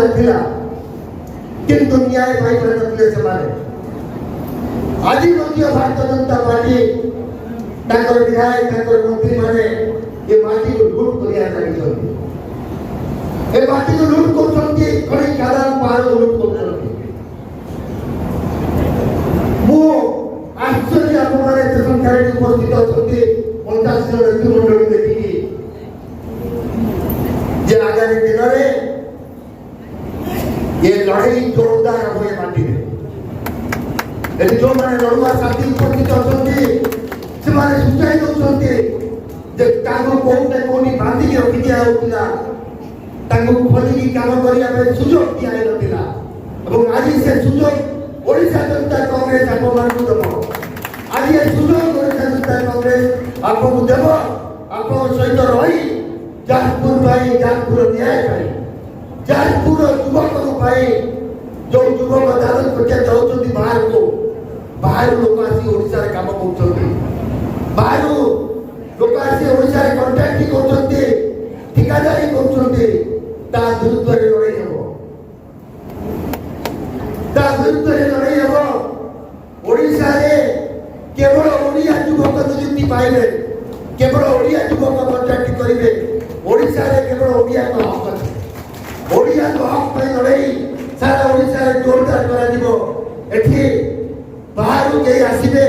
ଚାଲିଥିଲା କିନ୍ତୁ ନ୍ୟାୟ ପାଇପାରିନଥିଲେ ସେମାନେ। ଆଜି ମଧ୍ୟ ଭାରତୀୟ ଜନତା ପାର୍ଟି ତାଙ୍କର ବିଧାୟକ ତାଙ୍କର ମନ୍ତ୍ରୀମାନେ ଏ ମାଟିକୁ ଲୁଟ କରିବା ଲାଗିଛନ୍ତି। ଏ ମାଟିକୁ ଲୁଟ କରୁଛନ୍ତି, ଖଣି ଖାଦାନ ପାହାଡ଼ ଲୁଟ କରୁଛନ୍ତି। ମୁଁ ଆଶ୍ଚର୍ଯ୍ୟ ଆପଣମାନେ ଏତେ ସଂଖ୍ୟାରେ ଉପସ୍ଥିତ ଅଛନ୍ତି 50 ଜଣ ନେତୃମଣ୍ଡଳୀ ଦେଖିକି ଯେ ଆଗାମୀ ଦିନରେ ଏ ଲଢ଼େଇ ଜୋରଦାର ହବ ଏ ମାଟିରେ। ଏଠି ଯୋଉମାନେ ଲଢୁଆ ସାଥୀ ଉପସ୍ଥିତ ଅଛନ୍ତି ସେମାନେ ସୂଚାଇ ଦଉଛନ୍ତି ଯେ ତାଙ୍କୁ କୋଉଠି ବାନ୍ଧିକି ରଖି ଦିଆଯାଉଥିଲା, ତାଙ୍କୁ ଖୋଲିକି କାମ କରିବା ପାଇଁ ସୁଯୋଗ ଦିଆଯାଇନଥିଲା ଏବଂ ଆଜି ସେ ସୁଯୋଗ ଓଡ଼ିଶା ଜନତା କଂଗ୍ରେସ ଆପଣମାନଙ୍କୁ ଦେବ। ଆଜି ଏ ସୁଯୋଗ ଓଡ଼ିଶା ଜନତା କଂଗ୍ରେସ ଆପଣଙ୍କୁ ଦେବ। ଆପଣଙ୍କ ସହିତ ରହି ଯାଜପୁର ପାଇଁ, ଯାଜପୁର ନ୍ୟାୟ ପାଇଁ, ଯାଜପୁର ଯୁବକଙ୍କ ପାଇଁ ଯୋଉ ଯୁବକ ଦାଦନ ଖଟିଆ ଯାଉଛନ୍ତି ବାହାରକୁ, ବାହାରୁ ଲୋକ ଆସି ଓଡ଼ିଶାରେ କାମ କରୁଛନ୍ତି, ବାହାରୁ ଲୋକ ଆସି ଓଡ଼ିଶାରେ କଣ୍ଟ୍ରାକ୍ଟିଂ କରୁଛନ୍ତି, ଠିକାଦାରୀ କରୁଛନ୍ତି, ତା ବିରୁଦ୍ଧରେ ଲଢ଼େଇ ହେବ। ତା ବିରୁଦ୍ଧରେ ଲଢ଼େଇ ହେବ। ଓଡ଼ିଶାରେ କେବଳ ଓଡ଼ିଆ ଯୁବକ ନିଯୁକ୍ତି ପାଇବେ, କେବଳ ଓଡ଼ିଆ ଯୁବକ କଣ୍ଟ୍ରାକ୍ଟିଂ କରିବେ। ଓଡ଼ିଶାରେ କେବଳ ଓଡ଼ିଆଙ୍କ ହକ୍ ଅଛି। ଓଡ଼ିଆଙ୍କ ହକ୍ ପାଇଁ ଲଢ଼େଇ ସାରା ଓଡ଼ିଶାରେ ଜୋରଦାର କରାଯିବ। ଏଠି ବାହାରୁ କେହି ଆସିବେ,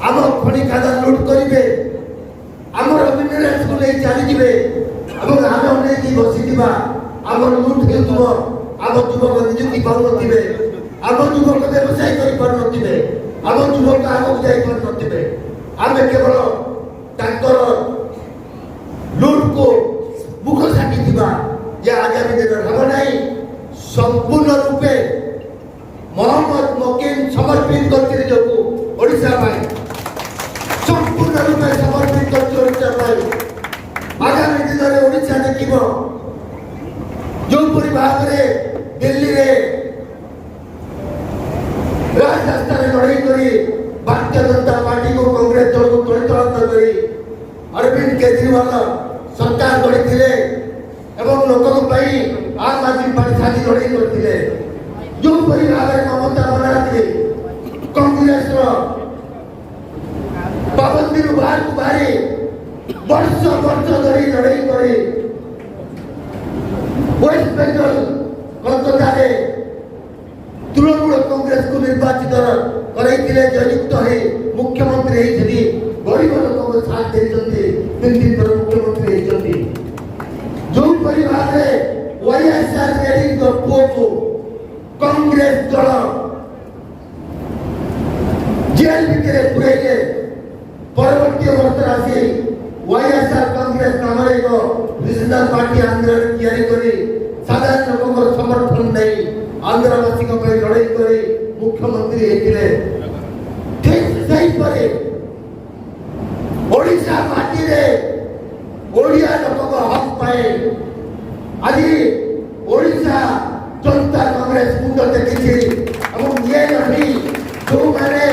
ଆମ ଖଣି ଖାଦାନ ଲୁଟ କରିବେ, ଆମର ମିନେରାଲ୍ସକୁ ନେଇ ଚାଲିଯିବେ ଏବଂ ଆମେ ଅନେଇକି ବସିଥିବା। ଆମର ଲୁଟ ହେଉଥିବ, ଆମ ଯୁବକ ନିଯୁକ୍ତି ପାଉନଥିବେ, ଆମ ଯୁବକ ବ୍ୟବସାୟ କରିପାରୁନଥିବେ, ଆମ ଯୁବକ ଆଗକୁ ଯାଇପାରୁନଥିବେ। ଆମେ କେବଳ ତାଙ୍କର ଲୁଟକୁ ମୁଖ ଛାଟିଥିବା। ଯେ ଆଗାମୀ ଦିନରେ ହେବ ନାହିଁ। ସମ୍ପୂର୍ଣ୍ଣ ରୂପେ ମହମ୍ମଦ ମକିମ ସମର୍ପିତ କରିଥିଲେ ଯୋଗୁ ଓଡ଼ିଶା ପାଇଁ, ସମ୍ପୂର୍ଣ୍ଣ ରୂପେ ସମର୍ପିତ କରିଛି ଓଡ଼ିଶା ପାଇଁ। ଆଗାମୀ ଦିନରେ ଓଡ଼ିଶା ଦେଖିବ ଯୋଉପରି ଭାବରେ ଦିଲ୍ଲୀରେ ରାଜରାସ୍ତାରେ ଲଢ଼େଇ କରି ଭାରତୀୟ ଜନତା ପାର୍ଟିକୁ କଂଗ୍ରେସ ଦଳକୁ ତଳିତଳାନ୍ତ କରି ଅରବିନ୍ଦ କେଜରିୱାଲ ସରକାର ଗଢ଼ିଥିଲେ ଏବଂ ଲୋକଙ୍କ ପାଇଁ ଆମ୍ ଆଦମୀ ପାର୍ଟି ସାଥୀ ଲଢ଼େଇ କରିଥିଲେ। ଯୋଉପରି ଭାବରେ ମମତା ବାନାର୍ଜୀ କଂଗ୍ରେସର ପାବନ୍ଦୀରୁ ବାହାରକୁ ବାହାରି ବର୍ଷ ବର୍ଷ ଧରି ଲଢ଼େଇ କରି ୱେଷ୍ଟ ବେଙ୍ଗଲ କଲକାତାରେ ତୃଣମୂଳ କଂଗ୍ରେସକୁ ନିର୍ବାଚିତ କରାଇଥିଲେ। ଜୟଯୁକ୍ତ ହେଇ ମୁଖ୍ୟମନ୍ତ୍ରୀ ହେଇଛନ୍ତି, ଗରିବ ଲୋକଙ୍କ ସାଥ ଦେଇଛନ୍ତି, 3 ଥର ମୁଖ୍ୟମନ୍ତ୍ରୀ ହେଇଛନ୍ତି। ଯୋଉପରି ଭାବରେ ୱାଇଏସ୍ଆର୍ ରେଡ୍ଡୀଙ୍କ ପୁଅକୁ କଂଗ୍ରେସ ଦଳ ଜେଲ ଭିତରେ ପୁରେଇଲେ, ପରବର୍ତ୍ତୀ ଅବସ୍ଥାରେ ଆସି ୱାଇଏସ୍ଆର୍ କଂଗ୍ରେସ ନାମରେ ଏକ ରିଜନାଲ ପାର୍ଟି ଆନ୍ଧ୍ରରେ ତିଆରି କରି ସାଧାରଣ ଲୋକଙ୍କର ସମର୍ଥନ ନେଇ ଆନ୍ଧ୍ରବାସୀଙ୍କ ପାଇଁ ଲଢ଼େଇ କରି ମୁଖ୍ୟମନ୍ତ୍ରୀ ହେଇଥିଲେ। ଠିକ୍ ସେହିପରି ଓଡ଼ିଶା ମାଟିରେ ଓଡ଼ିଆ ଲୋକଙ୍କ ହକ୍ ପାଇଁ ଆଜି ଓଡ଼ିଶା ଜନତା କଂଗ୍ରେସ ମୁଣ୍ଡ ଦେଖିଛି ଏବଂ ଇଏ ଲଢ଼େଇ ଯୋଉମାନେ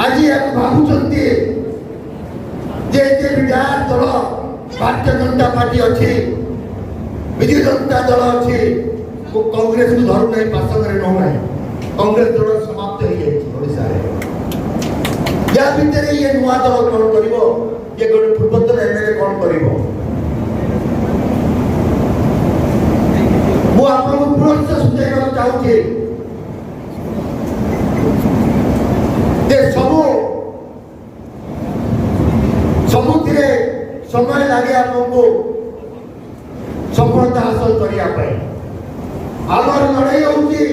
ଆଜି ଭାବୁଛନ୍ତି ଯେ ବିଧାୟକ ଦଳ ଭାରତୀୟ ଜନତା ପାର୍ଟି ଅଛି, ବିଜୁ ଜନତା ଦଳ ଅଛି, କଂଗ୍ରେସକୁ ଧରୁନାହିଁ, ପାସଙ୍ଗରେ ନଉନାହିଁ। କଂଗ୍ରେସ ଦଳ ସମାପ୍ତ ହେଇଯାଇଛି ଓଡ଼ିଶାରେ। ୟା ଭିତରେ ଇଏ ନୂଆ ଦଳ କ'ଣ କରିବ? ଇଏ ଗୋଟେ ପୂର୍ବତନ ଏମଏଲଏ କ'ଣ କରିବ? ମୁଁ ଆପଣଙ୍କୁ ପୁନଶ୍ଚ ସୂଚାଇବାକୁ ଚାହୁଁଛି ଯେ ସବୁଥିରେ ସମୟ ଲାଗେ ଆପଣଙ୍କୁ ସଫଳତା ହାସଲ କରିବା ପାଇଁ। ଆମର ଲଢ଼େଇ ହେଉଛି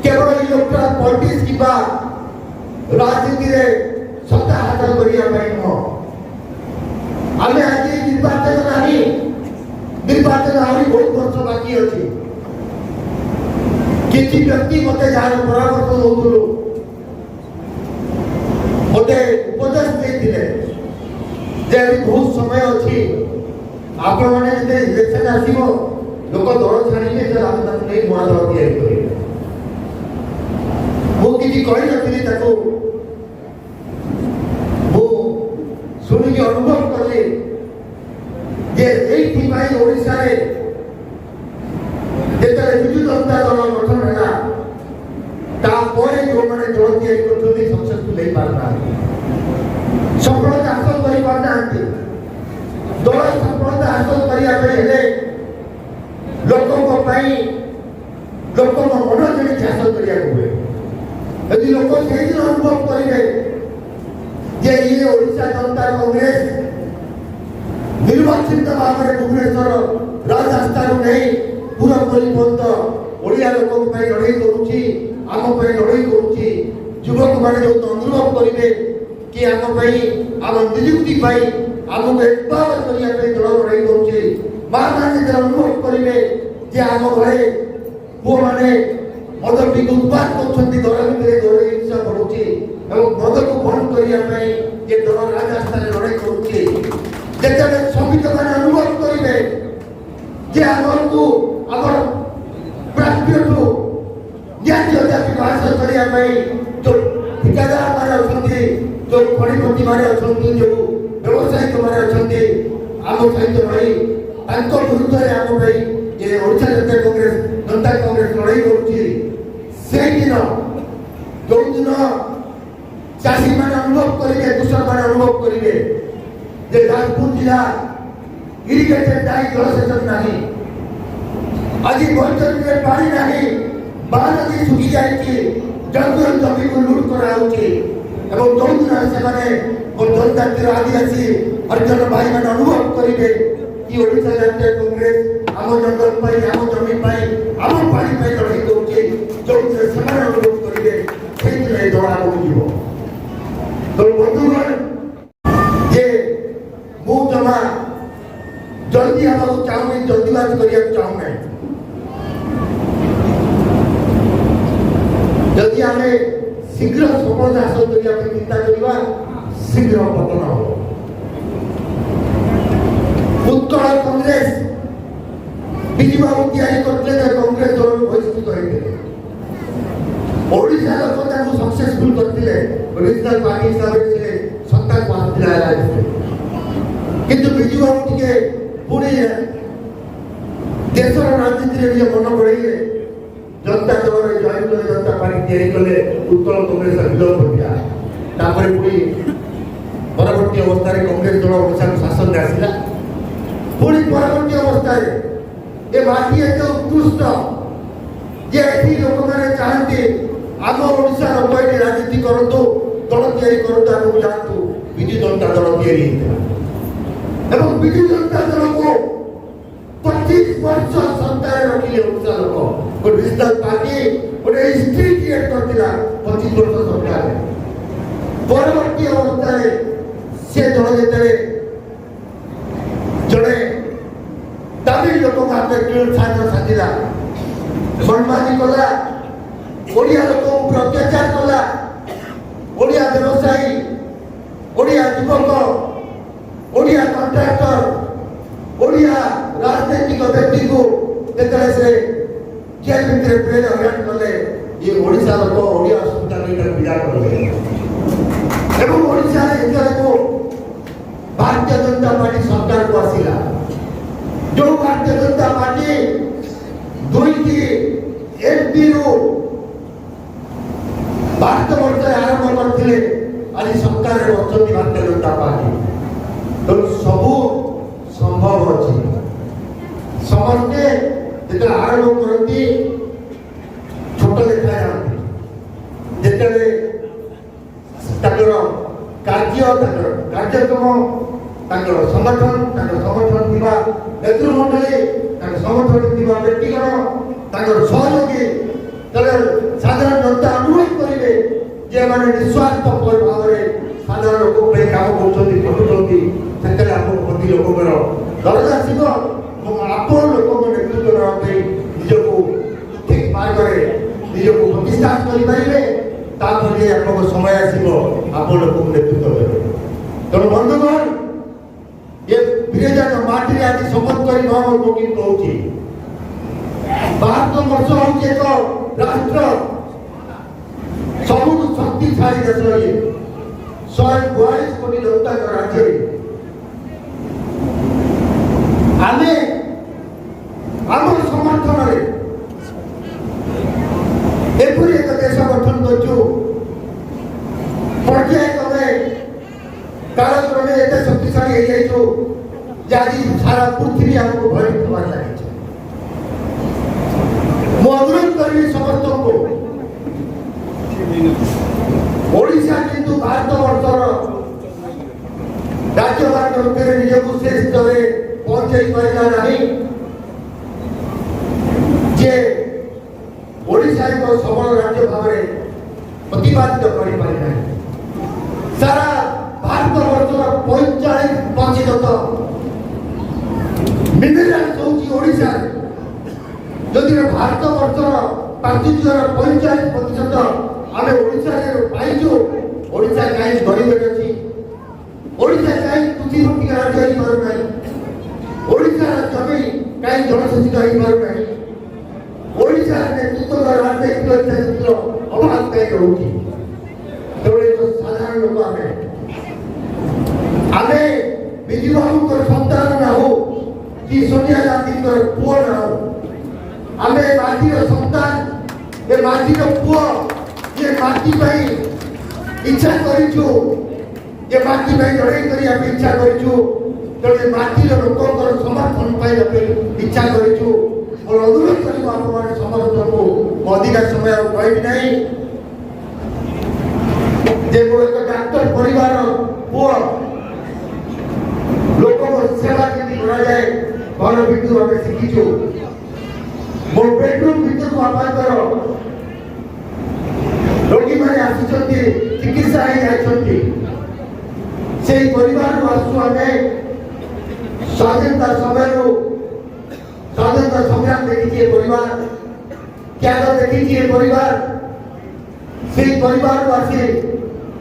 କେବଳ ଇଲେକ୍ଟ୍ରାଲ ପଲିଟିକ୍ସ କିମ୍ବା ରାଜନୀତିରେ ସତ୍ତା ହାସଲ କରିବା ପାଇଁ ନୁହଁ। ଆମେ ଆଜି ନିର୍ବାଚନ ନାହିଁ, ନିର୍ବାଚନ ଆହୁରି ବହୁତ ବର୍ଷ ବାକି ଅଛି। କିଛି ବ୍ୟକ୍ତି ମତେ ଯାହାର ପରାମର୍ଶ ଦଉଥିଲୁ, ମତେ ଉପଦେଶ ଦେଇଥିଲେ ଯେ ବହୁତ ସମୟ ଅଛି, ଆପଣମାନେ ଯେତେବେଳେ ଇଲେକ୍ସନ ଆସିବ ଲୋକ ଦଳ ଛାଡ଼ିବେ, ଆମେ ତାକୁ ନେଇ ନୂଆ ଦଳ ତିଆରି କରିବେ। ମୁଁ କିଛି କହିନଥିଲି ତାକୁ, ମୁଁ ଶୁଣିକି ଅନୁଭବ କଲି ଯେ ଏଇଥିପାଇଁ ଓଡ଼ିଶାରେ ଯେତେବେଳେ ବିଜୁ ଜନତା ଦଳ ଗଠନ ହେଲା ତାପରେ ଯେଉଁମାନେ ଦଳ ତିଆରି କରୁଛନ୍ତି ସକ୍ସେସଫୁଲ ହେଇପାରୁନାହାନ୍ତି, ସଫଳତା ହାସଲ କରିପାରୁନାହାନ୍ତି। ଦଳ ସଫଳତା ହାସଲ କରିବା ପାଇଁ ହେଲେ ଲୋକଙ୍କ ପାଇଁ ଲୋକଙ୍କ ମନ ଜିଣିକି ହାସଲ କରିବାକୁ ହୁଏ। ଯଦି ଲୋକ ସେଇଦିନ ଅନୁଭବ କରିବେ ଯେ ଇଏ ଓଡ଼ିଶା ଜନତା କଂଗ୍ରେସ ନିର୍ବାଚିତ ଭାବରେ ଭୁବନେଶ୍ୱର ରାଜରାସ୍ତାରୁ ନେଇ ପୁରପଲ୍ଲୀ ପର୍ଯ୍ୟନ୍ତ ଓଡ଼ିଆ ଲୋକଙ୍କ ପାଇଁ ଲଢ଼େଇ କରୁଛି, ଆମ ପାଇଁ ଲଢ଼େଇ କରୁଛି। ଯୁବକମାନେ ଯେଉଁ ଅନୁଭବ କରିବେ କି ଆମ ପାଇଁ ଆମ ନିଯୁକ୍ତି ପାଇଁ ଆମକୁ ଏମ୍ପାୱାର କରିବା ପାଇଁ ଦଳ ଲଢ଼େଇ କରୁଛି। ମାଆମାନେ ଯେତେବେଳେ ଅନୁଭବ କରିବେ ଯେ ଆମ ଘରେ ପୁଅମାନେ ମଦ ପିଇକି ଉତ୍ପାଦ କରୁଛନ୍ତି, ଘର ଭିତରେ ଘରୋଇ ହିଂସା ବଢ଼ୁଛି ଏବଂ ମଦକୁ ବନ୍ଦ କରିବା ପାଇଁ ଯେ ଦଳ ରାଜରାସ୍ତାରେ ଲଢ଼େଇ କରୁଛି, ଯେତେବେଳେ ଶ୍ରମିକମାନେ ଅନୁଭବ କରିବେ ଯେ ଆମକୁ ଆମର ପ୍ରାପ୍ୟଠୁ ଜାତୀୟ ଜାତିକୁ ହାସଲ କରିବା ପାଇଁ ଯେଉଁ ଠିକାଦାରମାନେ ଅଛନ୍ତି, ଯେଉଁ ଖଣିପତିମାନେ ଅଛନ୍ତି, ଯେଉଁ ବ୍ୟବସାୟିକମାନେ ଅଛନ୍ତି ଆମ ସହିତ ରହି ତାଙ୍କ ବିରୁଦ୍ଧରେ ଆମ ପାଇଁ ଯେ ଓଡ଼ିଶା ଜନତା କଂଗ୍ରେସ ଲଢ଼େଇ କରୁଛି। ସେଇଦିନ ଯେଉଁଦିନ ଚାଷୀମାନେ ଅନୁଭବ କରିବେ, କୃଷକମାନେ ଅନୁଭବ କରିବେ ଯେ ଯାଜପୁର ଜିଲ୍ଲା ଇରିଗେଟେଡ୍ ନାହିଁ, ଜଳସେଚନ ନାହିଁ, ଆଜି ବୈତରଣୀରେ ପାଣି ନାହିଁ, ମହାନଦୀ ଶୁଖି ଯାଇଛି, ଜଙ୍ଗଲ ଜମିକୁ ଲୁଟ୍ କରାଯାଉଛି ଏବଂ ଯେଉଁଦିନ ସେମାନେ ଜନଜାତିର ଆଦିବାସୀ ହରିଜନ ଭାଇମାନେ ଅନୁଭବ କରିବେ କି ଓଡ଼ିଶା ଜାତୀୟ କଂଗ୍ରେସ ଆମ ଜଙ୍ଗଲ ପାଇଁ, ଆମ ଜମି ପାଇଁ, ଆମ ପାଣି ପାଇଁ ଲଢ଼େଇ କରୁଛି, ଯେଉଁଥିରେ ସେମାନେ ଅନୁଭବ କରିବେ ସେଇଥିରେ ଏ ଦଳ ଆଗକୁ ଯିବ। ତେଣୁ ବନ୍ଧୁଗଣ, ଯେ ମୁଁ ଜମା ଜଲ୍ଦି ହେବାକୁ ଚାହୁଁନି, ଜଲ୍ଦିବାଜ କରିବାକୁ ଚାହୁଁନାହିଁ। ଯଦି ଆମେ ଶୀଘ୍ର ସଫଳତା ହାସଲ କରିବା ପାଇଁ ଚିନ୍ତା କରିବା, ଶୀଘ୍ର ପତନ ହେବ। ଉତ୍କଳ କଂଗ୍ରେସ ବିଜୁ ବାବୁ ତିଆରି କରିଥିଲେ ଯେ କଂଗ୍ରେସ ଦଳରୁ ବହିଷ୍କୃତ ହୋଇଥିଲେ। ଓଡ଼ିଶା ଲୋକ ତାଙ୍କୁ ସକ୍ସେସଫୁଲ କରିଥିଲେ, ରିଜନାଲ ପାର୍ଟି ହିସାବରେ ସେ ସତ୍ତାକୁ ଆସିଥିଲା। କିନ୍ତୁ ବିଜୁ ବାବୁ ଟିକେ ପୁଣି ଦେଶର ରାଜନୀତିରେ ନିଜେ ମନ ବଢ଼େଇଲେ, जनता दल जॉइन कले, जनता पार्टी तैयारी कले, उत्कल कांग्रेस विलय घटिया। तापर पुणी परवर्ती अवस्था कांग्रेस दल ओडिशा शासन में आसला। पुणी परवर्ती अवस्था ये माटी एत उत्कृष्ट जे एठी लोक मैंने चाहते आम ओडिशा लोक ये राजनीति करतु, दल तैयारी करतु, आगू जातु। विजु जनता दल तैयारी एवं विजु जनता दल को 25 वर्ष सत्ता रखिले ओडिशा लोक। रीजनल पार्टी गोटे हिस्ट्री क्रिएट करथिला 25 वर्ष सरकार। परवर्ती अवस्था से दल जेतले जड़े तमिल लोक हाथ छात्र साजिला, मनमानी कला, ओडिया लोक अत्याचार कला, ओडिया व्यवसायी, ओडिया युवक, ओडिया कॉन्ट्रैक्टर, ओडिया राजनैतिक व्यक्ति को जेतले से जेल भितर पेड़ हरण कले, ये ओडिशा लोक ओडिया असुविधा नहीं पीड़ा कले एवं ओडिशा को भारतीय जनता पार्टी सरकार को आसिला। जो भारतीय जनता पार्टी दुईटी एमपी रु भारत वर्ष आरंभ करथिले, आज सरकार रे अछंती भारतीय जनता पार्टी। तो सबू संभव अछि। समस्ते जेते आरंभ करती छोट देखा जाती, जेते कार्यक्रम संगठन दिवा नेतृमंडली संगठन दिवा व्यक्तिगत सहयोगी साधारण जनता अनुरोध करेंगे जे मैंने निस्वार्थ भाव में साधारण लोक काम कर प्रति लोक दरज आसब आप लोक नेतृत्व नापी निजक ठीक मार्ग में निजक प्रतिष्ठा करेंगे। समय आसब आप लोक नेतृत्व देवे। तेणु बंधुगण, ये विरेजन माटी आज शपथ कर कहूँ 72 वर्ष हूँ एक राष्ट्र सबुठ शक्तिशाली देश, ये 142 कोटी जनता राज्य आम समर्थन যে আজ সারা পৃথিবী আমাকে ভয় হওয়ার লাগিছে ମୁଁ ଅନୁରୋଧ କରିବି ସମସ୍ତଙ୍କୁ ଓଡ଼ିଶା କିନ୍ତୁ ଭାରତ ବର୍ଷର ରାଜ୍ୟମାନଙ୍କ ଭିତରେ ନିଜକୁ ସେ ସ୍ତରରେ ପହଞ୍ଚାଇ ପାରିଲା ନାହିଁ ଯେ ଓଡ଼ିଶା ଏକ ସବଳ ରାଜ୍ୟ ଭାବରେ ପ୍ରତିପାଦିତ କରିପାରି ନାହିଁ ସାରା ଭାରତ ବର୍ଷର 45% ମିନେରାଲ୍ସ ହେଉଛି ଓଡ଼ିଶାରେ ଯଦି ଭାରତ ବର୍ଷର ପ୍ରାଚୁର୍ଯ୍ୟର 45% ଆମେ ଓଡ଼ିଶାରେ ପାଇଛୁ ଓଡ଼ିଶା କାହିଁ ଗରିବରେ ଅଛି ଓଡ଼ିଶା କାହିଁ କୃଷି ଭିତ୍ତିକ ରାଜ୍ୟ ହେଇପାରୁନାହିଁ ଓଡ଼ିଶାର ଜମି କାହିଁ ଜଳସେଚିତ ହେଇପାରୁନାହିଁ ଓଡ଼ିଶାର ନେତୃତ୍ୱ ରାଜନୈତିକ ଇଚ୍ଛାଶକ୍ତିର ଅଭାବ କାହିଁ ରହୁଛି ତେଣୁ ଏକ ସାଧାରଣ ଲୋକ ଆମେ ବିଜୁ ବାବୁଙ୍କର ସନ୍ତାନ ନା ହଉ କି ସୋନିଆ ଗାନ୍ଧୀଙ୍କର ପୁଅ ନା ହଉ ଆମେ ମାଟିର ସନ୍ତାନ ଏ ମାଟିର ପୁଅ ଏ ମାଟି ପାଇଁ ଇଚ୍ଛା କରିଛୁ ଏ ମାଟି ପାଇଁ ଲଢ଼େଇ କରିବା ପାଇଁ ଇଚ୍ଛା କରିଛୁ ତେଣୁ ମାଟିର ଲୋକଙ୍କର ସମର୍ଥନ ପାଇବା ପାଇଁ ଇଚ୍ଛା କରିଛୁ ମୋର ଅନୁରୋଧ କରିବ ଆପଣମାନେ ସମସ୍ତଙ୍କୁ ଅଧିକା ସମୟ ଆଉ କହିବି ନାହିଁ ଯେ ମୁଁ ଏକ ଡାକ୍ତର ପରିବାର ପୁଅ ଲୋକଙ୍କ ସେବା କେମିତି କରାଯାଏ ଘର ଭିତରୁ ଆମେ ଶିଖିଛୁ ମୋ ବେଡରୁମ୍ ଭିତରକୁ ଆପଣଙ୍କର ରୋଗୀମାନେ ଆସିଛନ୍ତି ଚିକିତ୍ସା ହେଇ ଯାଇଛନ୍ତି সেই ପରିବାରରୁ ଆସୁ ଆମେ ସ୍ୱାଧୀନତା ସମୟରୁ ସ୍ୱାଧୀନତା ସଂଗ୍ରାମ ଦେଖିଛି ଏ ପରିବାର ତ୍ୟାଗ ଦେଖିଛି ଏ ପରିବାର সেই ପରିବାରରୁ ଆସି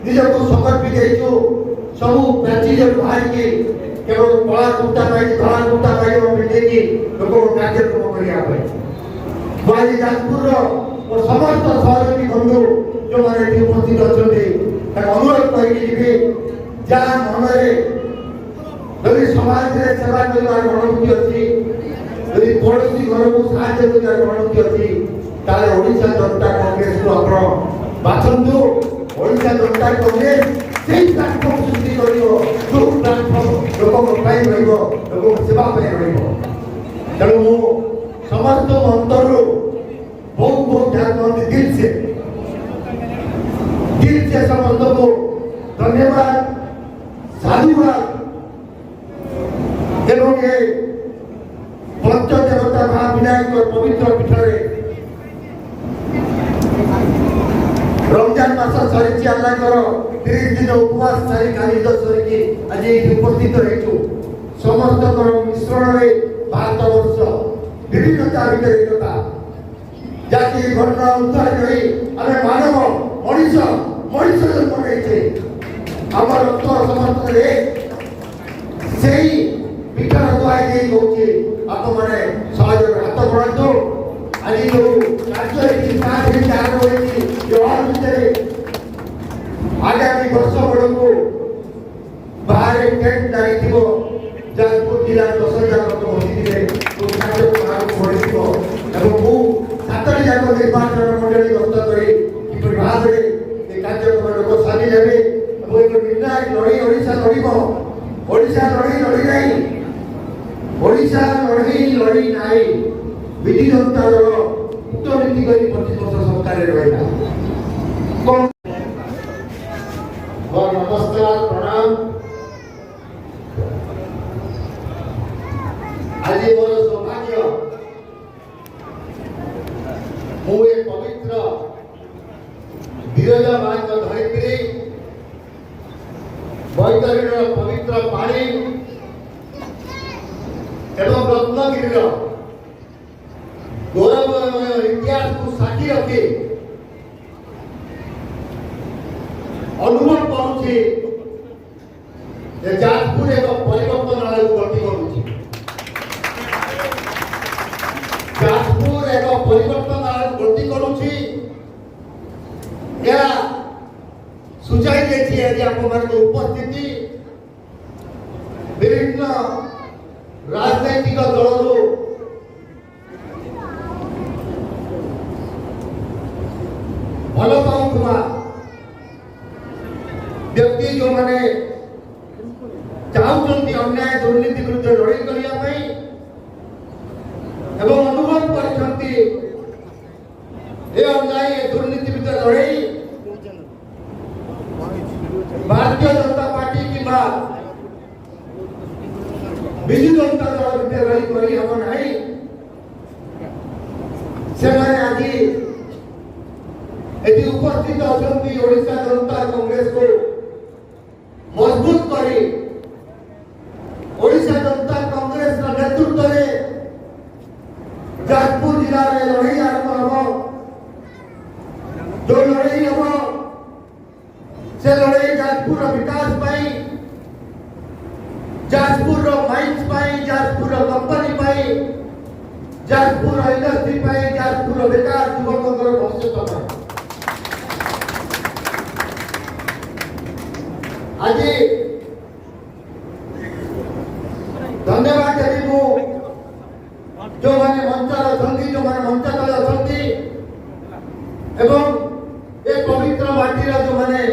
ନିଜକୁ ସମର୍ପି ଦେଇଛୁ ସବୁ ପ୍ରାଚୀର୍ଯ୍ୟରୁ ବାହାରିକି କେବଳ କଳା କୁର୍ତ୍ତା ପାଇ ଧଳା କୁର୍ତ୍ତା ପାଇବ ପିନ୍ଧେଇକି ଲୋକଙ୍କୁ କାର୍ଯ୍ୟକ୍ରମ କରିବା ପାଇଁ ମୁଁ ଆଜି ଯାଜପୁରର ମୋ ସମସ୍ତ ସହଯୋଗୀ ବନ୍ଧୁ ଯେଉଁମାନେ ଏଠି ଉପସ୍ଥିତ ଅଛନ୍ତି ତାଙ୍କୁ ଅନୁରୋଧ କରିକି ଯିବି ଯାହା ମନରେ ଯଦି ସମାଜରେ ସେବା କରିବାର ମନୋବୃତ୍ତି ଅଛି ଯଦି କୌଣସି ଘରକୁ ସାହାଯ୍ୟ କରିବାର ମନୋବୃତ୍ତି ଅଛି ତାହେଲେ ଓଡ଼ିଶା ଜନତା କଂଗ୍ରେସକୁ ଆପଣ ବାଛନ୍ତୁ ଓଡ଼ିଶା ଜନତା କଂଗ୍ରେସ ସେଇ ପ୍ଲାଟଫର୍ମ ସୃଷ୍ଟି କରିବ ଯେଉଁ ପ୍ଲାଟଫର୍ମ ଲୋକଙ୍କ ପାଇଁ ରହିବ ଲୋକଙ୍କ ସେବା ପାଇଁ ରହିବ ତେଣୁ ମୁଁ ସମସ୍ତ ଅନ୍ତରରୁ ବହୁତ ବହୁତ ଯାହା କହନ୍ତି ଦିଲ ସେ ସମସ୍ତଙ୍କୁ ଧନ୍ୟବାଦ ସାଧୁବାଦ ଏବଂ ଏ ପଞ୍ଚଦେବତା ମା ବିନାୟକ ପବିତ୍ର ପୀଠରେ ରମଜାନ ମାସ ସରିଛି ଆଲ୍ଲାହଙ୍କର 30 ଦିନ ଉପବାସ ସାରି କାଲି ସରିକି ଆଜି ଏଇଠି ଉପସ୍ଥିତ ହେଇଛୁ ସମସ୍ତଙ୍କର ମିଶ୍ରଣରେ ଭାରତ ବର୍ଷ ବିଭିନ୍ନତା ଭିତରେ ଏକତା ଜାତି ବର୍ଣ୍ଣ ଉଦ୍ଧାର କରି ଆମେ ମାନବ ମଣିଷ ଜନ୍ମ ନେଇଛେ আমার রক্ত সমর্থনে সেই পিঠার দোয়াই দিয়ে কହୁଛି ଆପଣମାନେ ସହଯୋଗ ହାତ ବଢ଼ାନ୍ତୁ ଆଜି ଯେଉଁ କାର୍ଯ୍ୟ ହେଇଛି ଆରମ୍ଭ ହେଇଛି ହଲ୍ ଭିତରେ ଆଗାମୀ ବର୍ଷ ବେଳକୁ ବାହାରେ ଟେଣ୍ଟ ଲାଗିଥିବ ଯାଜପୁର ଜିଲ୍ଲାର 10,000 ଲୋକ ବସିଥିବେ କାର୍ଯ୍ୟକ୍ରମ ବଢ଼ିଥିବ ଏବଂ ମୁଁ 7ଟି ଯାକ ନିର୍ବାଚନ ମଣ୍ଡଳୀ ଗସ୍ତ କରି କିପରି ଭାବରେ ଏ କାର୍ଯ୍ୟକ୍ରମ ଲୋକ ସାମିଲ ହେବେ निर्णायक लड़ाई ओडिशा लड़ब ओडिशा लड़ाई लड़ी नहीं ओडिशा लड़ाई लड़ी नहीं विधि जनता दल कूटनीति कर 25 वर्ष सरकार रहा नमस्कार प्रणाम आज मोर सौभाग्य मु पवित्र विरजा मां धरित्री बैतरणीर पवित्र पानी एवं रत्नगिरीर गौरवमय इतिहास को साक्षी रखी अनुभव करुछि जाजपुर एक परिवर्तन आड़ गति करुछि जाजपुर एक परिवर्तन आड़ गति करुछि या सुझाई देती है कि आपको मेरे उपस्थिति विभिन्न राजनैतिक दलरू भल पाऊा व्यक्ति जो मैंने चाहते अन्य अन्याय दुर्नीति विरुद्ध लड़ाई करने एवं अनुभव करछंती ए अन्याय दुर्नीति विरुद्ध लड़ाई भारतीय जनता पार्टी की बात बिजु जनता दल भितर रही करी हम नहीं से माने आज एटी उपस्थित अछंती ओडिशा जनता कांग्रेस को मजबूत करी ओडिशा जनता कांग्रेस नेतृत्व में जाजपुर जिला में लड़ाई आरंभ हम जो लड़ाई हम से लड़ाई जाजपुर विकास पाई जाजपुर माइंस पाई जाजपुर कंपनी पाई जाजपुर इंडस्ट्री पाई जाजपुर विकास युवकों भविष्य पाई आज धन्यवाद देवी मु जो माने मंचर अछंती जो माने मंच तले अछंती एवं ए पवित्र माटीर जो माने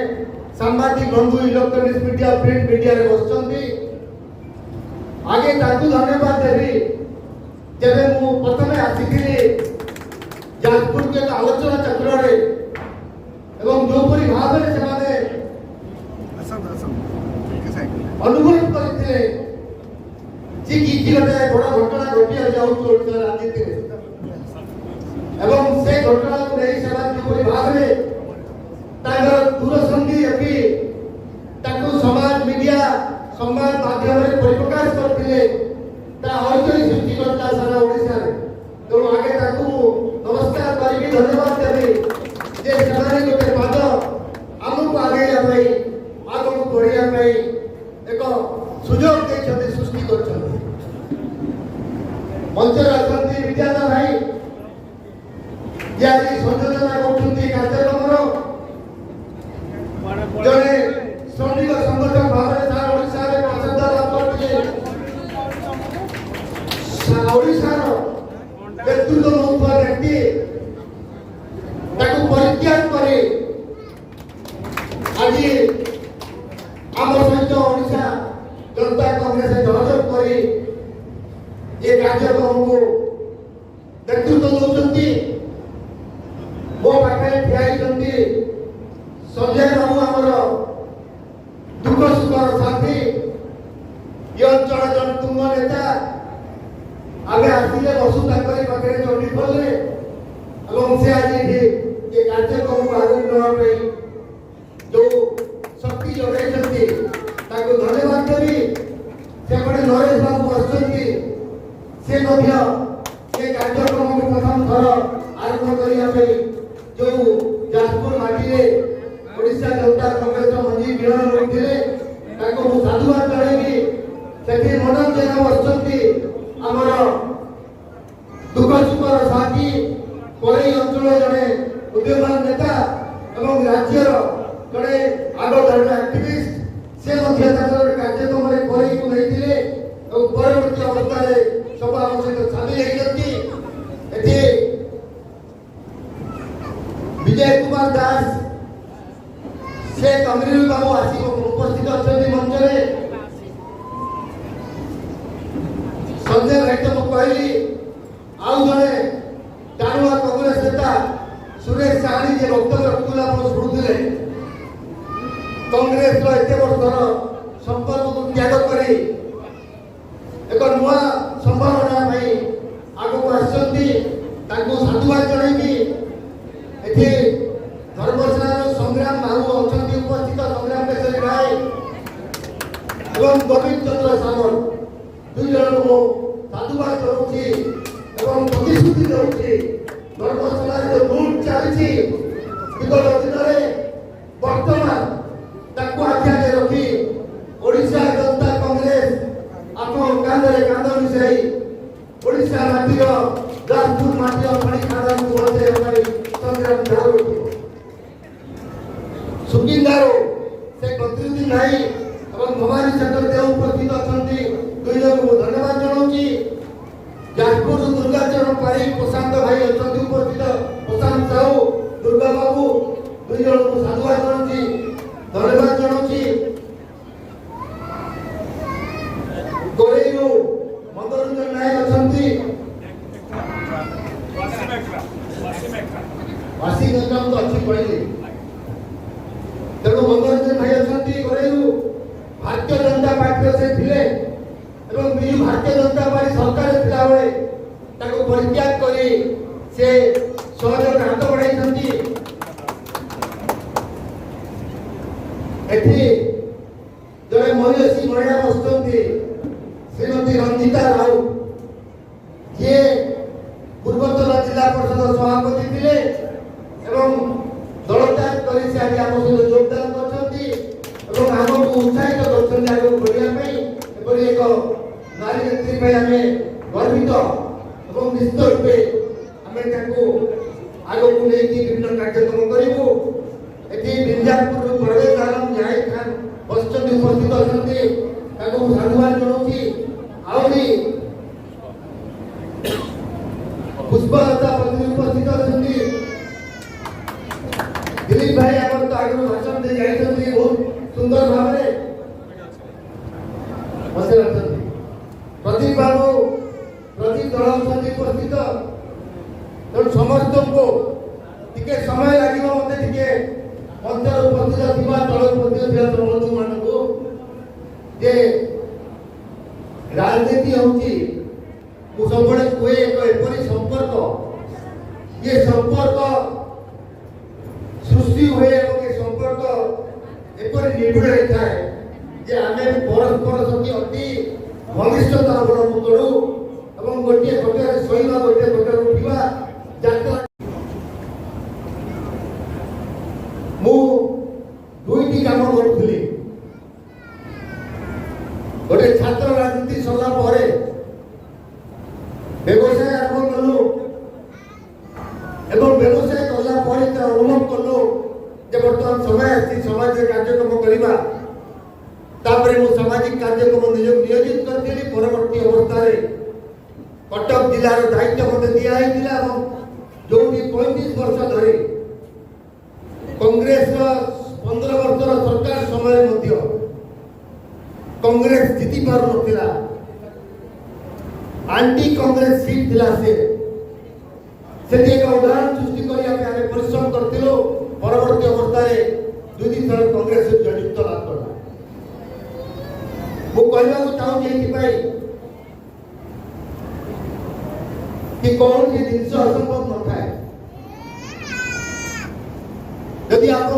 सांबादिक बंधु इलेक्ट्रॉनिक्स मीडिया प्रिंट मीडिया रे बसचंती आगे ताकू धन्यवाद देवी जब मु प्रथमे आसिथिली जाजपुर के आलोचना चक्र रे एवं जोपरी भाव रे से माने अनुभव करते जे की गोटे बड़ घटना घटी जाऊँ ओडिशा राजनीति एवं से घटना को नहीं सेवा जोपरी भाव रे तागर दूरसंगी अभी ताकू समाज मीडिया संवाद माध्यम रे परिप्रकाश करथिले ता हरजई सृष्टि करता सारा ओडिशा रे तो आगे ताकू नमस्कार करी धन्यवाद देबी जे समाज गोटे पाद हमको आगे भाई आगो को बढ़िया भाई एक सुजोग दे छथि सृष्टि कर छथि मंच राजनीति विद्याधर भाई यारी संयोजन करथुंती कार्यक्रम रो जने श्रमिक संगठन भाव में सारा ओडिशा रे प्रसिद्ध लाभ करथिले ओडिशा रो नेतृत्व नौथुआ व्यक्ति ताकू परित्याग करे आज आम सहित ओडिशा जनता कांग्रेस सहयोग करी ये कार्यक्रम को नेतृत्व दौरान मो पाखे ठियाई संजय बाबू आमर दुख सुखर साथी ये अंचल जन तुंग नेता आगे आसिले बसु पाखे चंडीखोल से आज ये कार्यक्रम को आगे नवा जो शक्ति जोड़े धन्यवाद देवी से नरेश बाबू आसुच्च से कार्यक्रम को प्रथम थर आरंभ करने जो जाजपुर माटी ओडिशा जनता कांग्रेस मंजी मिलन होते साधुवाद जणेबी से मनोज जेना बसुच्च आमर दुख सुखर साथी कोई अंचल जड़े उद्यमान नेता एवं राज्यर जड़े आग धरण एक्टिविस्ट से कार्यक्रम में परवर्ती अवस्था सब आम सहित सामिल होती विजय कुमार दास से कमरील बाबू आसी उपस्थित अच्छा मंच में संजय भाई तो कहली आउ जड़े टाणुआ कांग्रेस नेता सुरेश साहनी जे वक्तव्य रखुला शुणुले कांग्रेस एत वर्षर संपर्क को त्याग कर एक नुआ संभावना आग को साधुवाद जणेबी ये धर्मशाला संग्राम बाबू अच्छा उपस्थित संग्राम केशरी भाई एवं गोविंद चंद्र सामल दुई जन को साधुवाद करुच्ची प्रतिश्रुति दूसरी धर्मशाला जो लुट चली विगत दिन बर्तमान आख्या रखी ओडिशा जनता कांग्रेस आप कांधे कांध मिसाई ओडिशा माटीर जाजपुर माटीर पानी खादान को बचाई संग्राम जारी सुकिंदारो से प्रतिनिधि नहीं भवानी शंकर देव उपस्थित अच्छा दुई जन को धन्यवाद जनाऊँगी जाजपुर दुर्गाचरण पारी प्रशांत भाई अच्छा उपस्थित प्रशांत साहू दुर्गा बाबू दुई जन को साधुवाद जनाऊँगी धन्यवाद जनाऊँगी मनोरंजन नायक अछंती वासीगंजम तो अच्छी पड़ी तेणु मनोरंजन भाई अछंती गरेरु भारतीय जनता पार्टी से थिले एवं बिजु भारतीय जनता पार्टी सरकार थिला बेले ताको परित्याग करी से सहयोग हाथ बढ़ाई एठी जड़े महिषी महिला बसुंती श्रीमती रंजिता राउत ये पूर्वतन जिला परिषद सभापति थे एवं दल त्याग कर से आज आम सहित योगदान कर आमको उत्साहित कर आगे बढ़ाई एक नारी नेत्री आम गर्वित और निश्चित रूपे आम आग को लेकिन विभिन्न कार्यक्रम करूँ ये विंध्यापुर परवेज आलम जाहिद खान बसुंत उपस्थित अच्छा साधुवाद जनाऊँगी आहरी पुष्पलता पत्नी उपस्थित अच्छा दिलीप भाई आम तो आगे भाषण दे जाइए बहुत सुंदर भाव प्रदीप बाबू प्रदीप दल उपस्थित तेणु समस्त को टिके समय लगे मत टिके मंचर उपस्थित थी दल उपस्थित बंधु मान जे राजनीति हूँ सब कहे एपरी संपर्क ये संपर्क सृष्टि हुए ये संपर्क एपरी निबिड़ होता है जे आम परस्पर सहित अति घनिष्ठता अवलम्बन करूँ और गोटे पटर शोवा गोटे पटर उठा जात्रा मु दुईटी काम करुली गोटे छात्र राजनीति सरला पर व्यवसाय आरंभ कलु एवं व्यवसाय कला अनुभव कलु जे बर्तमान समय आसी समाज कार्यक्रम करवा तापरे मु सामाजिक कार्यक्रम नियोजित करती परवर्ती अवस्था कटक जिलार दायित्व मत दिखाई जो 35 वर्ष धरी कांग्रेस 15 वर्षर सरकार समय कांग्रेस जीति पार ना आंटी कांग्रेस सीट थिला से एक उदाहरण सृष्टि करने परिश्रम करूँ परवर्ती अवस्था दुई दिन थर कांग्रेस जड़ित लाभ कला मुझे चाहूँ कि कौन सी जिनस असंभव न थाए यदि आप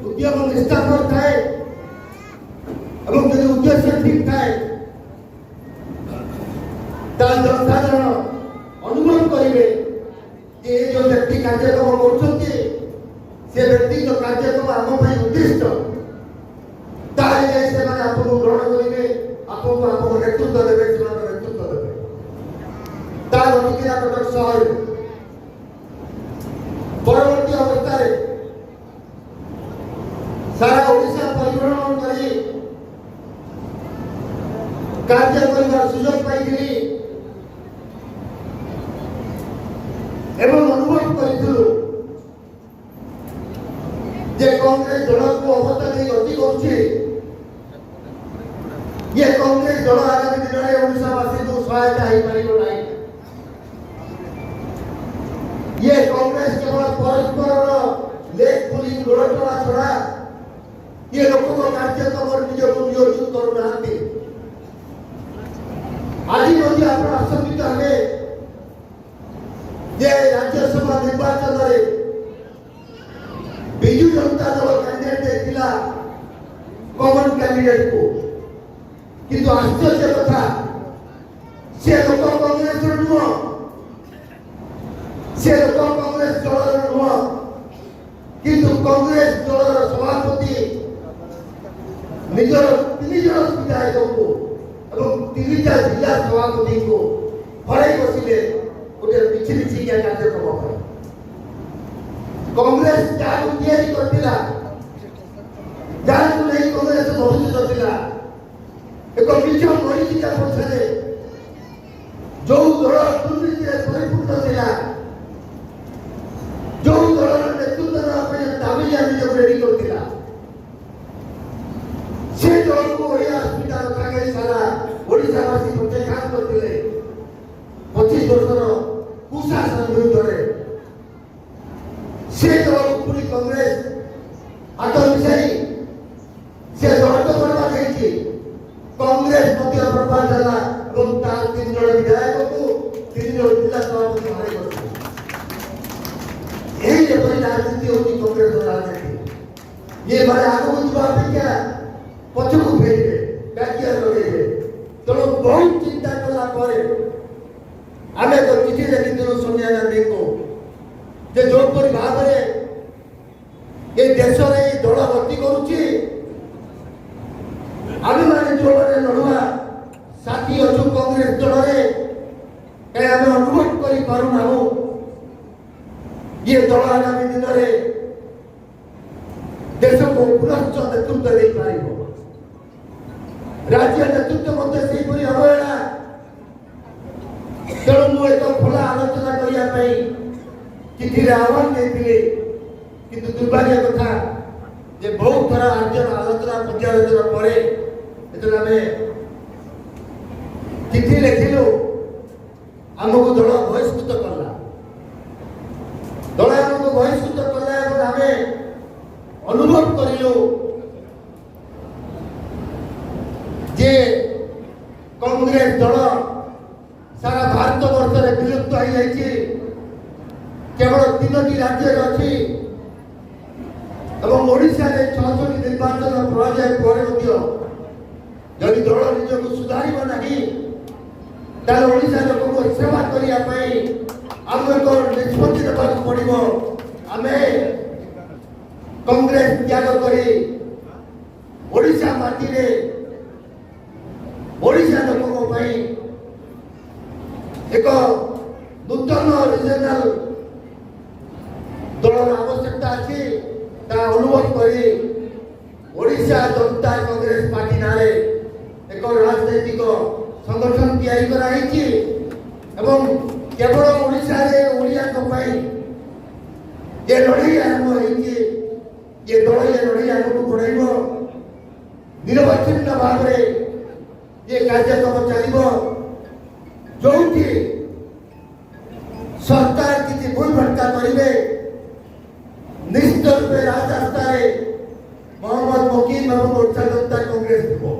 उद्यम निष्ठापर थाए यदि उद्देश्य ठीक थाए जनसाधारण अनुभव करेंगे कि ये जो व्यक्ति कार्यक्रम कर व्यक्ति जो कार्यक्रम आम उद्दिष्ट आपको ग्रहण करेंगे आपको नेतृत्व देवे नेतृत्व देवे तार अधिकार कटक सहर परवर्ती अवस्था सारा ओडिशा परिभ्रमण कर कार्य कर सुजोग पाई एवं अनुभव करूँ जे कांग्रेस दल को अवस्था नहीं गति कर ये कांग्रेस दल आगामी दिन में ओडिशावासी को सहायता हो पार ना ये कांग्रेस केवल परस्पर लेख पुलिंग लड़टला छड़ा ये लोगों को कार्यक्रम निजक नियोजित करूना आज आप आशंकित हमें जे राज्यसभा निर्वाचन बिजु जनता दल कैंडिडेट थिला कॉमन कैंडिडेट को किंतु आश्चर्य कथा से लोक कांग्रेस नुह से लोक कांग्रेस दल नुह किंतु कांग्रेस दल सभापति निजर 3 जन विधायक को और 3टा जिला सभापति को हराई बसिले गोटे मिछि मिछि कार्यक्रम कांग्रेस जहाँ तैयारी करथिला जहाँ नहीं कांग्रेस भविष्य थिला एक मिछ मरीचिका पछरे जो दल दुर्नीति परिपूर्ण थिला जो दल नेतृत्व दाबी निजक रेडी करथिला से दल को हस्पिटाल सारा ओडिशावासी प्रत्येक अपेक्षा पछकू फेरबे डाकिया लगे तेणु बहुत चिंता कला आम एक चिठी लिखिलु सोनिया गांधी को जे जोपरी भाव में ये देश में दल गति करुच्ची आम मैंने जो मैंने लड़ुआ साथी अच्छु कांग्रेस दल में कहीं आम अनुभव करूना ये दल आगामी दिन में देश को पुनश्च नेतृत्व दे पार राज्य नेतृत्व मत से अवहेला तेणु मुझे एक खोला आलोचना करने चिठी आह्वान देती किंतु दुर्भाग्य कथा जे बहुत थर राज्य आलोचना पर्यालोचना पर चिठी लिखिलु आमको दल बहिष्कृत कला दल आमको बहिष्कृत कला आम अनुभव करूँ जे कांग्रेस दल सारा भारत वर्ष में विलुप्त हो जाए केवल 3टी राज्य अच्छी ओडिशा में 6टी निर्वाचन पराजय पर जदि दल निजक सुधार ना ओडिशा लोक को सेवा करने आम एक निष्पत्ति देवा पड़ो आम कांग्रेस त्याग करी ओडिशा माटी रे ओडिशा लोकों एक नूतन रिजनल दलर आवश्यकता अच्छी अनुभव करी ओडिशा जनता कांग्रेस पार्टी ना एक राजनैतिक संगठन तैयारी कराई केवल ओडिशा रे ओडिया ये लड़ाई आरंभ होती ये दल ये लड़ाई आगे बढ़ाइब निरवच्छिन्न भाव में ये कार्यक्रम चलो जो सरकार किसी भूल भटका करेंगे निश्चित रूप राजरास्ता मोहम्मद मकीम एवं ओडिशा जनता कांग्रेस को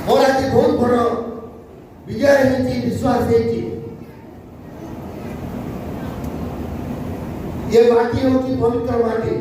मोर आज बहुत बड़ विजय होती विश्वास होती ये माटी होती पवित्र माटी।